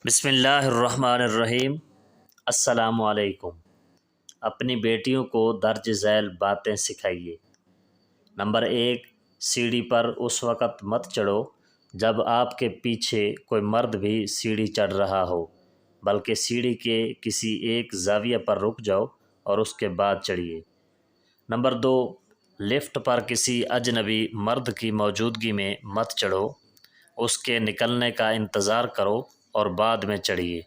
بسم اللہ الرحمن الرحیم۔ السلام علیکم۔ اپنی بیٹیوں کو درج ذیل باتیں سکھائیے۔ نمبر 1، سیڑھی پر اس وقت مت چڑھو جب آپ کے پیچھے کوئی مرد بھی سیڑھی چڑھ رہا ہو، بلکہ سیڑھی کے کسی ایک زاویہ پر رک جاؤ اور اس کے بعد چڑھیے۔ نمبر 2، لفٹ پر کسی اجنبی مرد کی موجودگی میں مت چڑھو، اس کے نکلنے کا انتظار کرو اور بعد میں چڑھیے۔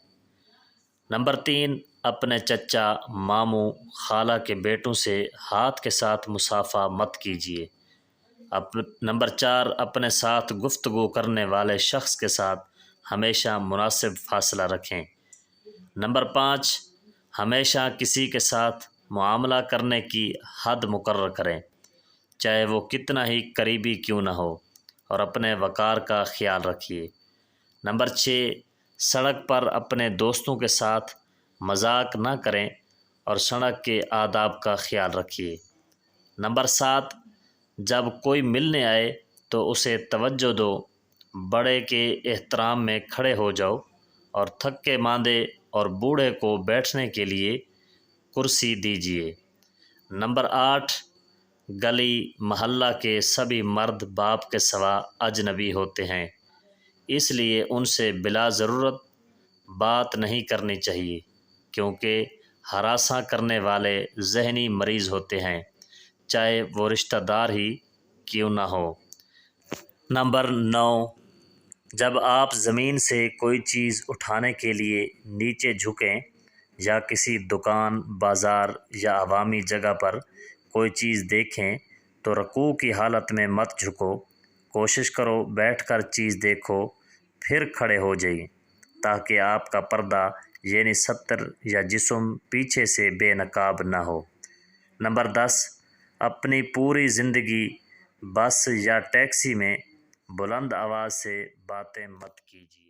نمبر 3، اپنے چچا، ماموں، خالہ کے بیٹوں سے ہاتھ کے ساتھ مصافحہ مت کیجیے۔ نمبر 4، اپنے ساتھ گفتگو کرنے والے شخص کے ساتھ ہمیشہ مناسب فاصلہ رکھیں۔ نمبر 5، ہمیشہ کسی کے ساتھ معاملہ کرنے کی حد مقرر کریں، چاہے وہ کتنا ہی قریبی کیوں نہ ہو، اور اپنے وقار کا خیال رکھیے۔ نمبر 6، سڑک پر اپنے دوستوں کے ساتھ مذاق نہ کریں اور سڑک کے آداب کا خیال رکھیے۔ نمبر 7، جب کوئی ملنے آئے تو اسے توجہ دو، بڑے کے احترام میں کھڑے ہو جاؤ اور تھکے ماندے اور بوڑھے کو بیٹھنے کے لیے کرسی دیجیے۔ نمبر 8، گلی محلہ کے سبھی مرد باپ کے سوا اجنبی ہوتے ہیں، اس لیے ان سے بلا ضرورت بات نہیں کرنی چاہیے، کیونکہ ہراساں کرنے والے ذہنی مریض ہوتے ہیں، چاہے وہ رشتہ دار ہی کیوں نہ ہو۔ نمبر 9، جب آپ زمین سے کوئی چیز اٹھانے کے لیے نیچے جھکیں یا کسی دکان، بازار یا عوامی جگہ پر کوئی چیز دیکھیں تو رکوع کی حالت میں مت جھکو، کوشش کرو بیٹھ کر چیز دیکھو پھر کھڑے ہو جائیں، تاکہ آپ کا پردہ یعنی ستر یا جسم پیچھے سے بے نقاب نہ ہو۔ نمبر 10، اپنی پوری زندگی بس یا ٹیکسی میں بلند آواز سے باتیں مت کیجیے۔